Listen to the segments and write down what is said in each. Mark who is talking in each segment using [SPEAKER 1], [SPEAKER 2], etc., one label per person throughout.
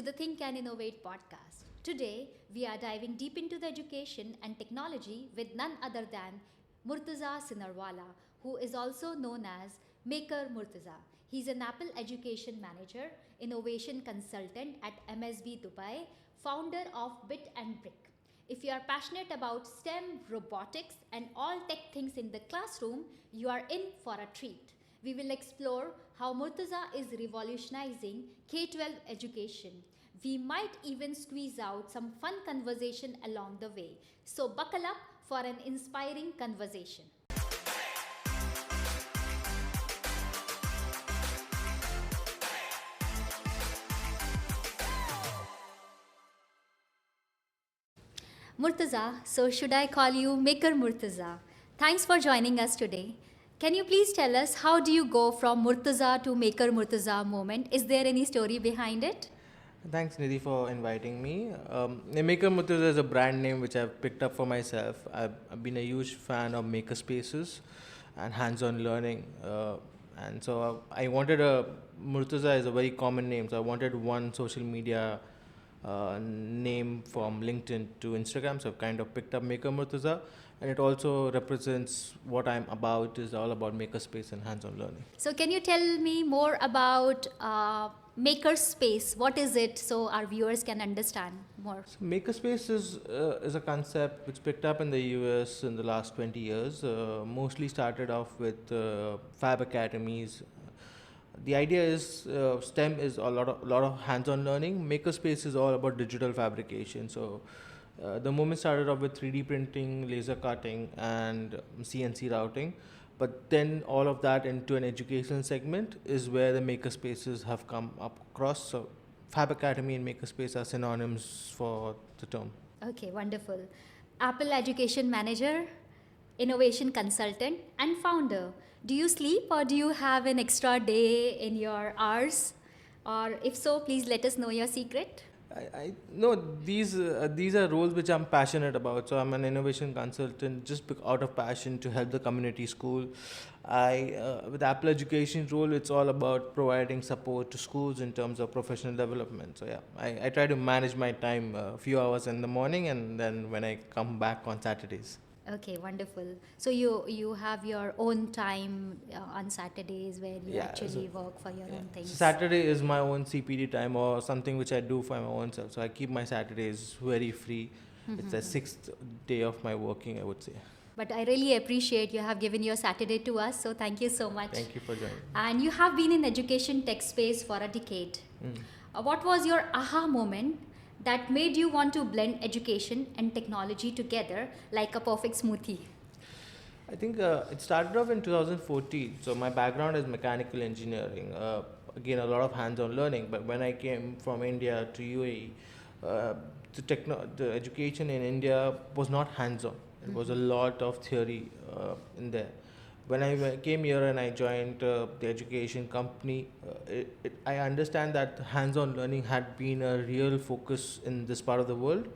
[SPEAKER 1] to the Think-N-Innovate podcast. Today, we are diving deep into the education and technology with none other than Murtaza Sinnarwala, who is also known as Maker Murtaza. He's an Apple Education Manager, Innovation Consultant at MSB Dubai, founder of Bit and Brick. If you are passionate about STEM, robotics, and all tech things in the classroom, you are in for a treat. We will explore how Murtaza is revolutionizing K-12 education. We might even squeeze out some fun conversation along the way. So buckle up for an inspiring conversation. Murtaza, so should I call you Maker Murtaza? Thanks for joining us today. Can you please tell us how do you go from Murtaza to Maker Murtaza moment? Is there any story behind it?
[SPEAKER 2] Thanks, Nidhi, for inviting me. Maker Murtaza is a brand name which I've picked up for myself. I've been a huge fan of maker spaces and hands-on learning. And so I wanted Murtaza is a very common name, so I wanted one social media name from LinkedIn to Instagram. So I've kind of picked up Maker Murtaza, and it also represents what I'm about, is all about makerspace and hands-on learning.
[SPEAKER 1] So can you tell me more about makerspace? What is it so our viewers can understand more?
[SPEAKER 2] So makerspace is a concept which picked up in the US in the last 20 years. Mostly started off with fab academies. The idea is STEM is a lot of hands-on learning. Makerspace is all about digital fabrication. So the moment started off with 3D printing, laser cutting, and CNC routing. But then all of that into an education segment is where the makerspaces have come up across. So Fab Academy and makerspace are synonyms for the term.
[SPEAKER 1] Okay, wonderful. Apple Education Manager, Innovation Consultant, and Founder. Do you sleep or do you have an extra day in your hours? Or if so, please let us know your secret.
[SPEAKER 2] I no, these are roles which I'm passionate about. So I'm an innovation consultant just out of passion to help the community school. With Apple Education role, it's all about providing support to schools in terms of professional development. So yeah, I try to manage my time a few hours in the morning, and then when I come back on Saturdays.
[SPEAKER 1] Okay, wonderful. So you have your own time on Saturdays where you actually work for your own things.
[SPEAKER 2] So Saturday is my own CPD time or something which I do for my own self. So I keep my Saturdays very free. It's the sixth day of my working, I would say.
[SPEAKER 1] But I really appreciate you have given your Saturday to us. So thank you so much.
[SPEAKER 2] Thank you for joining.
[SPEAKER 1] And you have been in education tech space for a decade. What was your aha moment that made you want to blend education and technology together like a perfect smoothie?
[SPEAKER 2] I think it started off in 2014. So my background is mechanical engineering. Again, a lot of hands-on learning. But when I came from India to UAE, the education in India was not hands-on. It was a lot of theory in there. When I came here and I joined the education company, I understand that hands-on learning had been a real focus in this part of the world.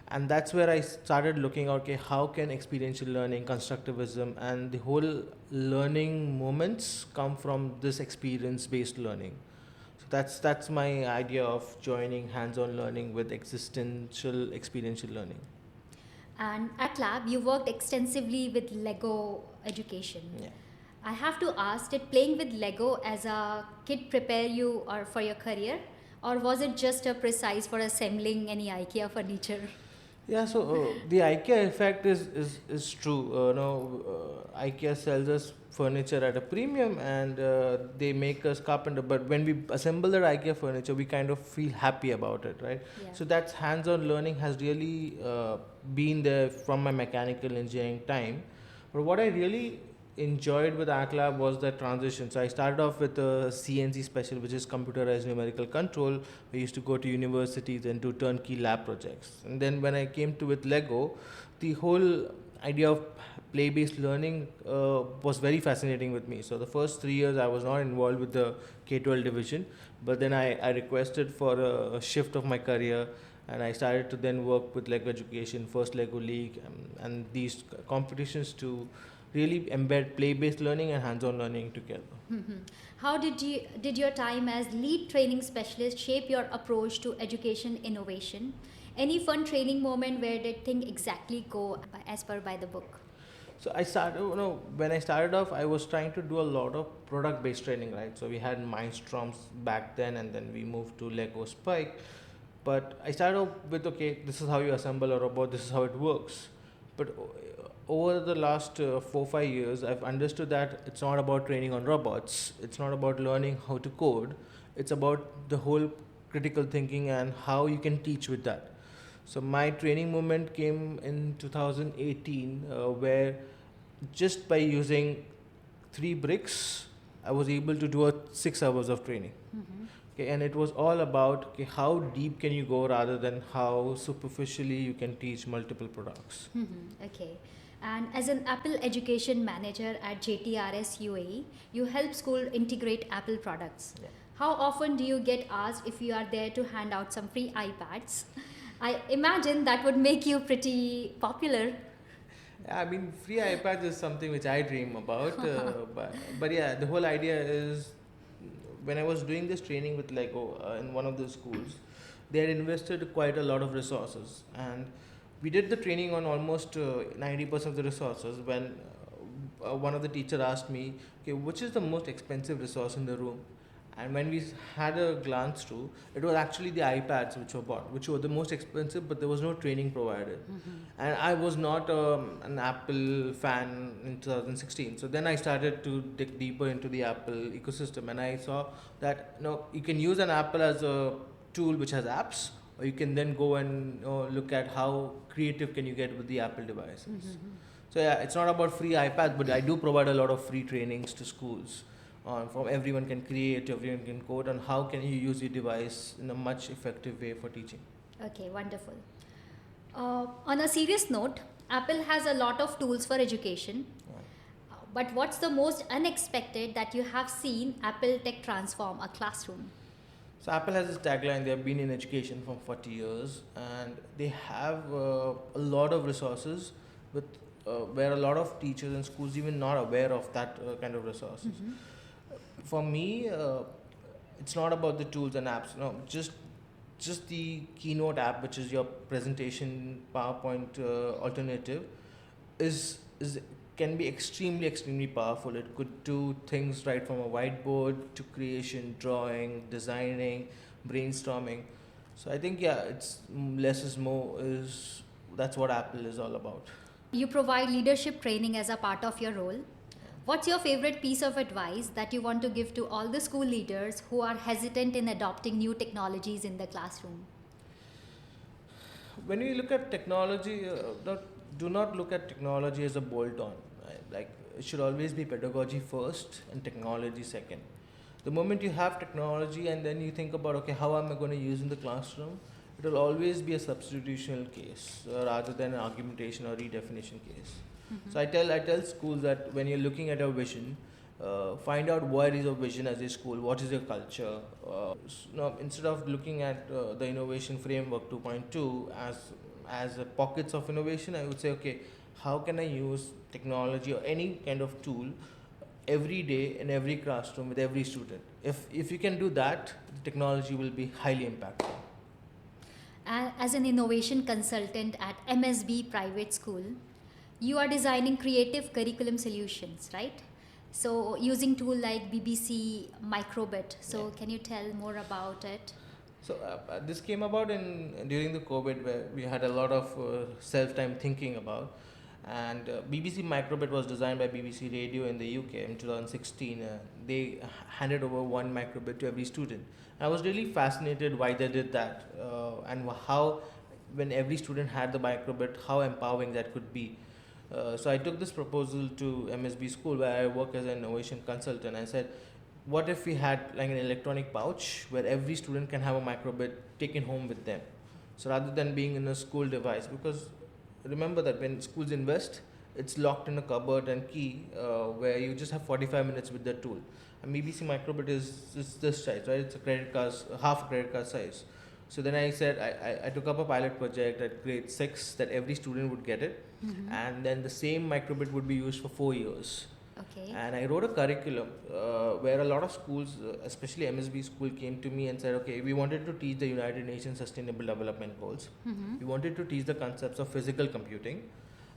[SPEAKER 2] And that's where I started looking at, okay, how can experiential learning, constructivism, and the whole learning moments come from this experience-based learning. So that's my idea of joining hands-on learning with existential experiential learning.
[SPEAKER 1] And at Lab, you worked extensively with Lego education.
[SPEAKER 2] Yeah.
[SPEAKER 1] I have to ask, did playing with Lego as a kid prepare you or for your career? Or was it just a precise for assembling any IKEA furniture?
[SPEAKER 2] Yeah, so the IKEA effect is true. IKEA sells us furniture at a premium, and they make us carpenter. But when we assemble that IKEA furniture, we kind of feel happy about it, right?
[SPEAKER 1] Yeah.
[SPEAKER 2] So that's hands-on learning has really been there from my mechanical engineering time. But what I really enjoyed with AtLab was the transition. So I started off with a CNC special, which is computerized numerical control. We used to go to universities and do turnkey lab projects. And then when I came to with Lego, the whole idea of play-based learning was very fascinating with me. So the first 3 years I was not involved with the K-12 division, but then I requested for a shift of my career, and I started to then work with Lego Education, first Lego League, and these competitions to really embed play-based learning and hands-on learning together.
[SPEAKER 1] How did your time as lead training specialist shape your approach to education innovation? Any fun training moment where did things exactly go as per by the book?
[SPEAKER 2] So when I started off, I was trying to do a lot of product-based training, right? So we had Mindstorms back then, and then we moved to Lego Spike. But I started off with, okay, this is how you assemble a robot, this is how it works. But over the last 4 5 years, I've understood that it's not about training on robots, it's not about learning how to code, it's about the whole critical thinking and how you can teach with that. So my training moment came in 2018, where just by using 3 bricks, I was able to do 6 hours of training. Okay, and it was all about, okay, how deep can you go rather than how superficially you can teach multiple products.
[SPEAKER 1] Okay. And as an Apple education manager at JTRS UAE, you help school integrate Apple products.
[SPEAKER 2] Yeah.
[SPEAKER 1] How often do you get asked if you are there to hand out some free iPads? I imagine that would make you pretty popular.
[SPEAKER 2] I mean, free iPads is something which I dream about, but yeah, the whole idea is when I was doing this training with Lego in one of the schools, they had invested quite a lot of resources, and we did the training on almost 90% of the resources. When one of the teacher asked me, okay, which is the most expensive resource in the room? And when we had a glance through, it was actually the iPads which were bought, which were the most expensive, but there was no training provided. And I was not an Apple fan in 2016. So then I started to dig deeper into the Apple ecosystem, and I saw that you can use an Apple as a tool which has apps, or you can then go and look at how creative can you get with the Apple devices. So yeah, it's not about free iPads, but I do provide a lot of free trainings to schools. From everyone can create, everyone can code, and how can you use your device in a much effective way for teaching.
[SPEAKER 1] Okay, wonderful. On a serious note, Apple has a lot of tools for education. But what's the most unexpected that you have seen Apple Tech transform a classroom?
[SPEAKER 2] So Apple has this tagline, they have been in education for 40 years, and they have a lot of resources with where a lot of teachers and schools even not aware of that kind of resources. For me, it's not about the tools and apps. No, just the Keynote app, which is your presentation PowerPoint alternative, is can be extremely powerful. It could do things right from a whiteboard to creation, drawing, designing, brainstorming. So I think it's less is more. That's what Apple is all about.
[SPEAKER 1] You provide leadership training as a part of your role. What's your favorite piece of advice that you want to give to all the school leaders who are hesitant in adopting new technologies in the classroom?
[SPEAKER 2] When we look at technology, do not look at technology as a bolt-on. Right? Like, it should always be pedagogy first and technology second. The moment you have technology and then you think about, okay, how am I going to use in the classroom? It will always be a substitutional case rather than an argumentation or redefinition case. So I tell schools that when you're looking at a vision, find out what is your vision as a school, what is your culture. Instead of looking at the innovation framework 2.2 as pockets of innovation, I would say, okay, how can I use technology or any kind of tool every day in every classroom with every student? If you can do that, the technology will be highly impactful.
[SPEAKER 1] As an innovation consultant at MSB Private School, you are designing creative curriculum solutions, right? So using tool like BBC Microbit. So can you tell more about it?
[SPEAKER 2] So this came about during the COVID, where we had a lot of self-time thinking about, and BBC Microbit was designed by BBC Radio in the UK in 2016. They handed over one microbit to every student. I was really fascinated why they did that, and how when every student had the microbit, how empowering that could be. So I took this proposal to MSB School, where I work as an innovation consultant. I said, what if we had like an electronic pouch where every student can have a microbit taken home with them? So rather than being in a school device, because remember that when schools invest, it's locked in a cupboard and key, where you just have 45 minutes with the tool. And BBC Microbit is this size, right? It's a credit card, half a credit card size. So then I said I took up a pilot project at grade 6 that every student would get it, and then the same microbit would be used for 4 years.
[SPEAKER 1] Okay.
[SPEAKER 2] And I wrote a curriculum where a lot of schools, especially MSB school, came to me and said, okay, we wanted to teach the United Nations Sustainable Development Goals. We wanted to teach the concepts of physical computing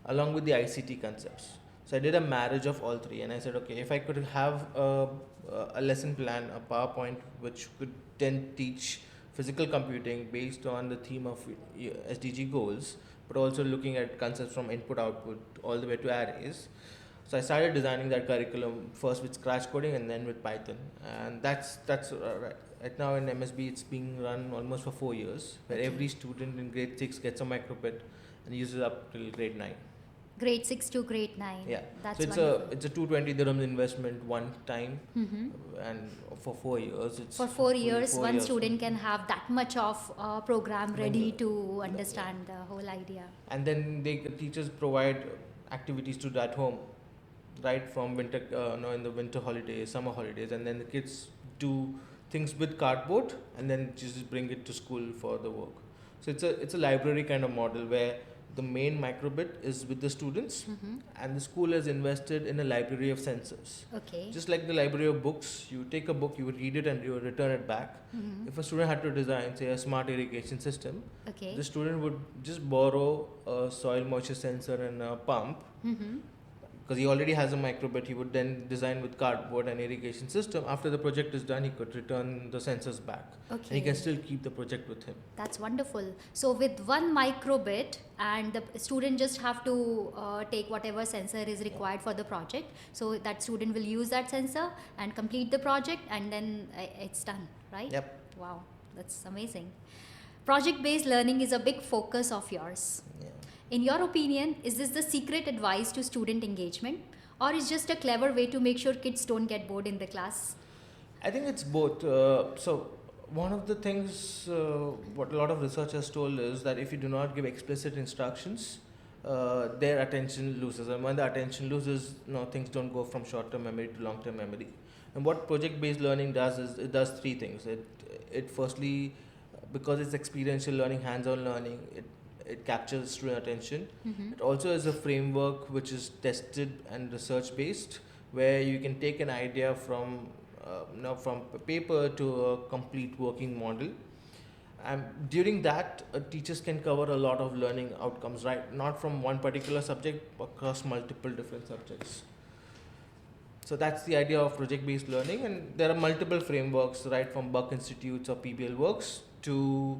[SPEAKER 2] along with the ICT concepts. So I did a marriage of all three, and I said, okay, if I could have a lesson plan, a PowerPoint, which could then teach physical computing based on the theme of SDG goals, but also looking at concepts from input output all the way to arrays. So I started designing that curriculum first with Scratch coding and then with Python, and that's right now in MSB it's being run almost for 4 years, where every student in grade 6 gets a microbit and uses it up till grade 9.
[SPEAKER 1] Grade 6 to grade 9.
[SPEAKER 2] Yeah.
[SPEAKER 1] That's
[SPEAKER 2] So
[SPEAKER 1] wonderful.
[SPEAKER 2] it's a 220 dirhams investment one time, and for 4 years it's
[SPEAKER 1] For 4 years,
[SPEAKER 2] four
[SPEAKER 1] one
[SPEAKER 2] years.
[SPEAKER 1] student can have that much of program ready to understand the whole idea.
[SPEAKER 2] And then teachers provide activities to do at home, right from winter, in the winter holidays, summer holidays, and then the kids do things with cardboard and then just bring it to school for the work. So it's a library kind of model where the main microbit is with the students, and the school has invested in a library of sensors.
[SPEAKER 1] Okay.
[SPEAKER 2] Just like the library of books, you take a book, you would read it and you would return it back. If a student had to design, say, a smart irrigation system,
[SPEAKER 1] Okay.
[SPEAKER 2] the student would just borrow a soil moisture sensor and a pump, because he already has a microbit. He would then design with cardboard and irrigation system. After the project is done, he could return the sensors back. And he
[SPEAKER 1] Okay.
[SPEAKER 2] can still keep the project with him.
[SPEAKER 1] That's wonderful. So with one microbit, and the student just have to take whatever sensor is required for the project. So that student will use that sensor and complete the project, and then it's done, right?
[SPEAKER 2] Yep.
[SPEAKER 1] Wow, that's amazing. Project-based learning is a big focus of yours.
[SPEAKER 2] Yeah.
[SPEAKER 1] In your opinion, is this the secret advice to student engagement, or is just a clever way to make sure kids don't get bored in the class?
[SPEAKER 2] I think it's both. So one of the things what a lot of research has told is that if you do not give explicit instructions, their attention loses, and when the attention loses, things don't go from short-term memory to long-term memory. And what project-based learning does is it does three things. It firstly, because it's experiential learning, hands-on learning, it captures student attention. It also is a framework which is tested and research based, where you can take an idea from from paper to a complete working model. And during that, teachers can cover a lot of learning outcomes, right? Not from one particular subject, but across multiple different subjects. So that's the idea of project-based learning, and there are multiple frameworks, right, from Buck Institutes or PBL Works to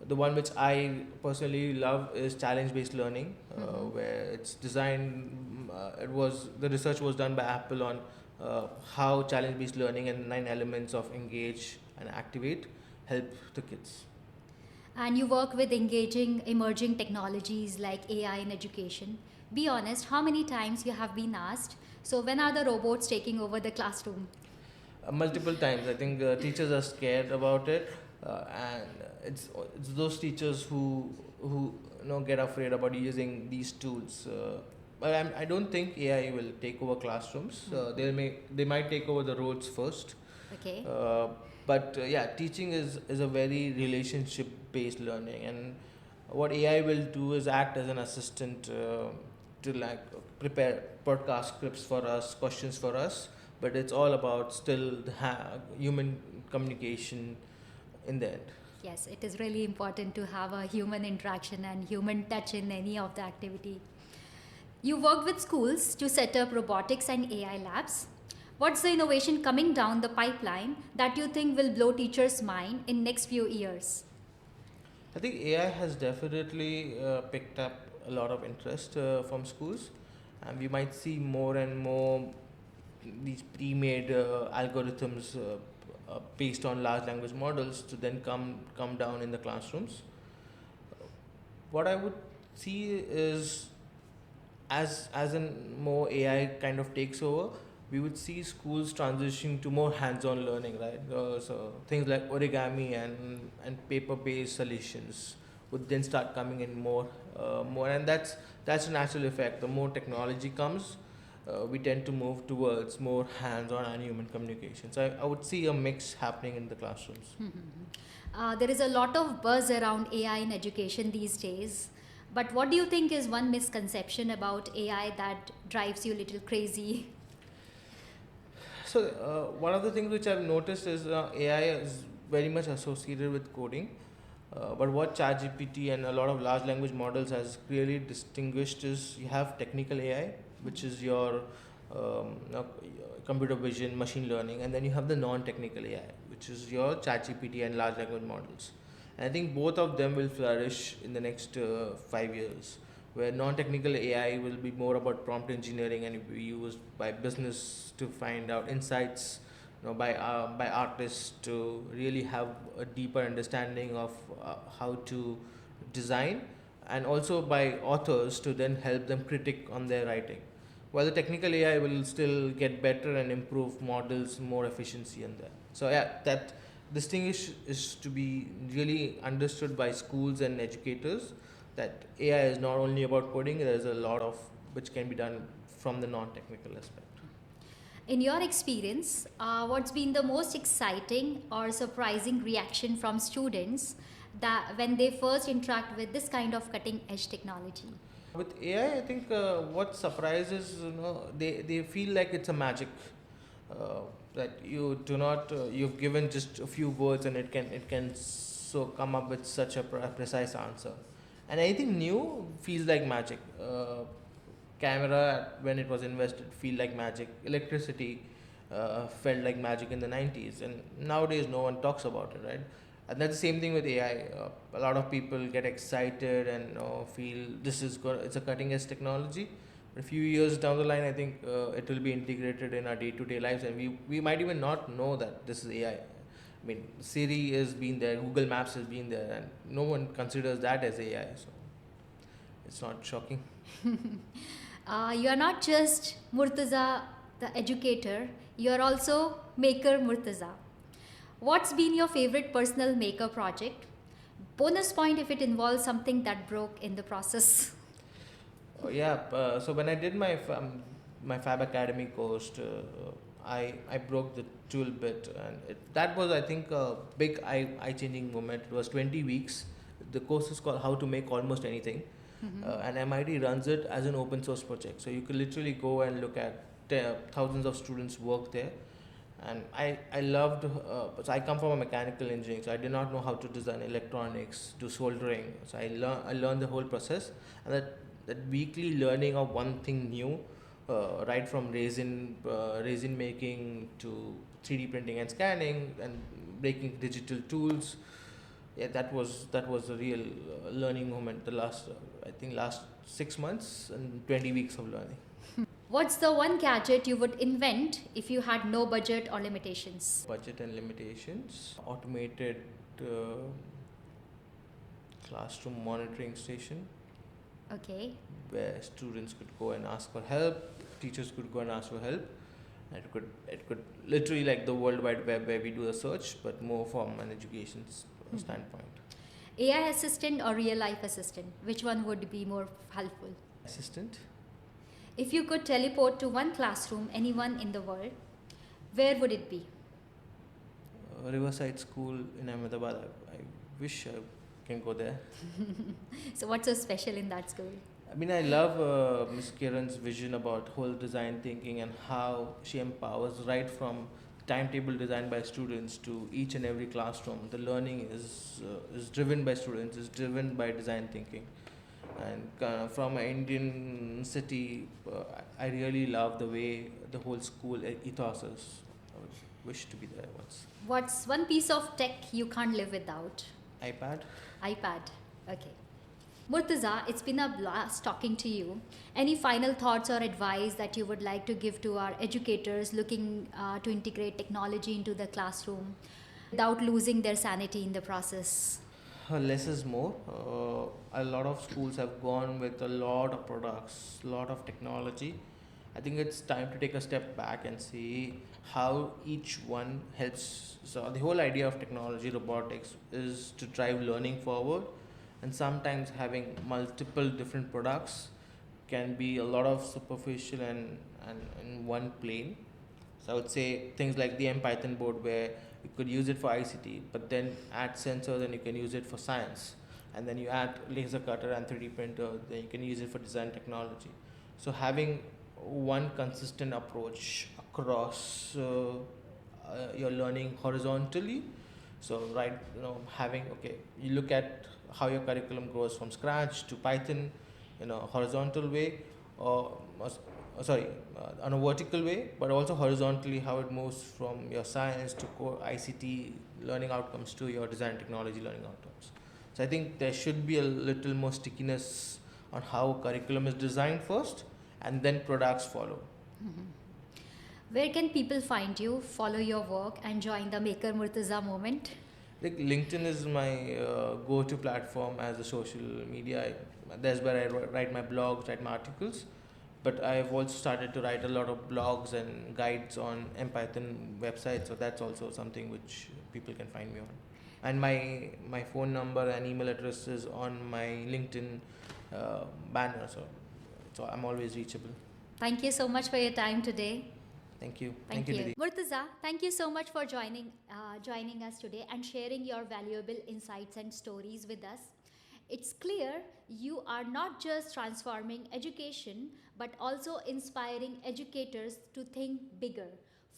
[SPEAKER 2] the one which I personally love is challenge-based learning, where it's designed. The research was done by Apple on how challenge-based learning and 9 elements of engage and activate help the kids.
[SPEAKER 1] And you work with engaging emerging technologies like AI in education. Be honest, how many times you have been asked, so when are the robots taking over the classroom?
[SPEAKER 2] Multiple times. I think teachers are scared about it, and it's those teachers who get afraid about using these tools. But I don't think AI will take over classrooms. They might take over the roads first.
[SPEAKER 1] Okay.
[SPEAKER 2] But teaching is a very relationship based learning, and what AI will do is act as an assistant to like prepare podcast scripts for us, questions for us, but it's all about still the human communication in the end.
[SPEAKER 1] Yes, it is really important to have a human interaction and human touch in any of the activity. You work with schools to set up robotics and AI labs. What's the innovation coming down the pipeline that you think will blow teachers' mind in next few years?
[SPEAKER 2] I think AI has definitely picked up a lot of interest from schools, and we might see more and more these pre-made algorithms based on large language models to then come down in the classrooms. What I would see is as in more AI kind of takes over, we would see schools transitioning to more hands-on learning, right? So things like origami and paper-based solutions would then start coming in more, and that's a natural effect. The more technology comes, we tend to move towards more hands-on and human communication. So I would see a mix happening in the classrooms.
[SPEAKER 1] There is a lot of buzz around AI in education these days. But what do you think is one misconception about AI that drives you a little crazy?
[SPEAKER 2] So one of the things which I've noticed is AI is very much associated with coding. But what ChatGPT and a lot of large language models has clearly distinguished is you have technical AI, which is your computer vision, machine learning, and then you have the non-technical AI, which is your ChatGPT and large language models. And I think both of them will flourish in the next 5 years, where non-technical AI will be more about prompt engineering and be used by business to find out insights, by artists to really have a deeper understanding of how to design, and also by authors to then help them critique on their writing. While the technical AI will still get better and improve models, more efficiency in there. So yeah, that distinguish is to be really understood by schools and educators, that AI is not only about coding, there is a lot of which can be done from the non-technical aspect.
[SPEAKER 1] In your experience, what's been the most exciting or surprising reaction from students that when they first interact with this kind of cutting edge technology?
[SPEAKER 2] With AI, I think what surprises, they feel like it's a magic, that you do not, you've given just a few words and it can so come up with such a precise answer. And anything new feels like magic. Camera, when it was invested, feel like magic. Electricity felt like magic in the 90s, and nowadays no one talks about it, right? And that's the same thing with AI. A lot of people get excited and feel this is it's a cutting edge technology. But a few years down the line, I think it will be integrated in our day-to-day lives, and we might even not know that this is AI. I mean, Siri has been there, Google Maps has been there, and no one considers that as AI. So it's not shocking.
[SPEAKER 1] You are not just Murtaza, the educator, you are also Maker Murtaza. What's been your favorite personal maker project? Bonus point if it involves something that broke in the process.
[SPEAKER 2] Oh, yeah. So when I did my Fab Academy course, I broke the tool bit, and that was, I think, a big eye changing moment. It was 20 weeks. The course is called How to Make Almost Anything, and MIT runs it as an open source project. So you could literally go and look at thousands of students work there. And I loved, so I come from a mechanical engineering, so I did not know how to design electronics, do soldering. So I learned the whole process, and that weekly learning of one thing new, right from resin making to 3D printing and scanning and breaking digital tools. Yeah, that was a real learning moment. The last 6 months and 20 weeks of learning.
[SPEAKER 1] What's the one gadget you would invent if you had no budget or limitations?
[SPEAKER 2] Budget and limitations. Automated classroom monitoring station,
[SPEAKER 1] Okay.
[SPEAKER 2] where students could go and ask for help, teachers could go and ask for help. And it could literally like the World Wide Web where we do a search, but more from an education standpoint.
[SPEAKER 1] AI assistant or real life assistant? Which one would be more helpful?
[SPEAKER 2] Assistant.
[SPEAKER 1] If you could teleport to one classroom, anyone in the world, where would it be?
[SPEAKER 2] Riverside School in Ahmedabad. I wish I can go there.
[SPEAKER 1] So, what's so special in that school?
[SPEAKER 2] I mean, I love Miss Kiran's vision about whole design thinking and how she empowers right from timetable designed by students to each and every classroom. The learning is driven by students, is driven by design thinking. And from an Indian city, I really love the way the whole school ethos is. I would wish to be there once.
[SPEAKER 1] What's one piece of tech you can't live without?
[SPEAKER 2] iPad.
[SPEAKER 1] iPad. Okay. Murtaza, it's been a blast talking to you. Any final thoughts or advice that you would like to give to our educators looking to integrate technology into the classroom without losing their sanity in the process?
[SPEAKER 2] Less is more. A lot of schools have gone with a lot of products, a lot of technology. I think it's time to take a step back and see how each one helps. So, the whole idea of technology, robotics, is to drive learning forward, and sometimes having multiple different products can be a lot of superficial and in one plane. So I would say things like the Python board where you could use it for ICT, but then add sensors and you can use it for science. And then you add laser cutter and 3D printer, then you can use it for design technology. So one consistent approach across your learning horizontally. So having, okay, you look at how your curriculum grows from scratch to Python in a horizontal way, on a vertical way, but also horizontally how it moves from your science to core ICT learning outcomes to your design technology learning outcomes. So I think there should be a little more stickiness on how curriculum is designed first, and then products follow.
[SPEAKER 1] Where can people find you, follow your work, and join the Maker Murtaza movement?
[SPEAKER 2] Like LinkedIn is my go-to platform as a social media. That's where I write my blogs, write my articles. But I've also started to write a lot of blogs and guides on Python websites, so that's also something which people can find me on. And my phone number and email address is on my LinkedIn banner, so I'm always reachable.
[SPEAKER 1] Thank you so much for your time today.
[SPEAKER 2] Thank you.
[SPEAKER 1] Thank
[SPEAKER 2] you,
[SPEAKER 1] you.
[SPEAKER 2] Didi.
[SPEAKER 1] Murtaza, thank you so much for joining us today and sharing your valuable insights and stories with us. It's clear you are not just transforming education, but also inspiring educators to think bigger.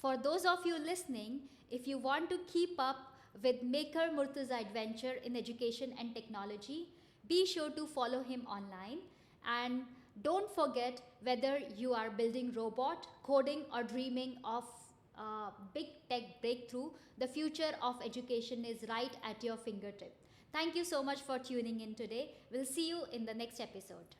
[SPEAKER 1] For those of you listening, if you want to keep up with Maker Murtaza adventure in education and technology, be sure to follow him online. And don't forget, whether you are building robot, coding, or dreaming of a big tech breakthrough, the future of education is right at your fingertip. Thank you so much for tuning in today. We'll see you in the next episode.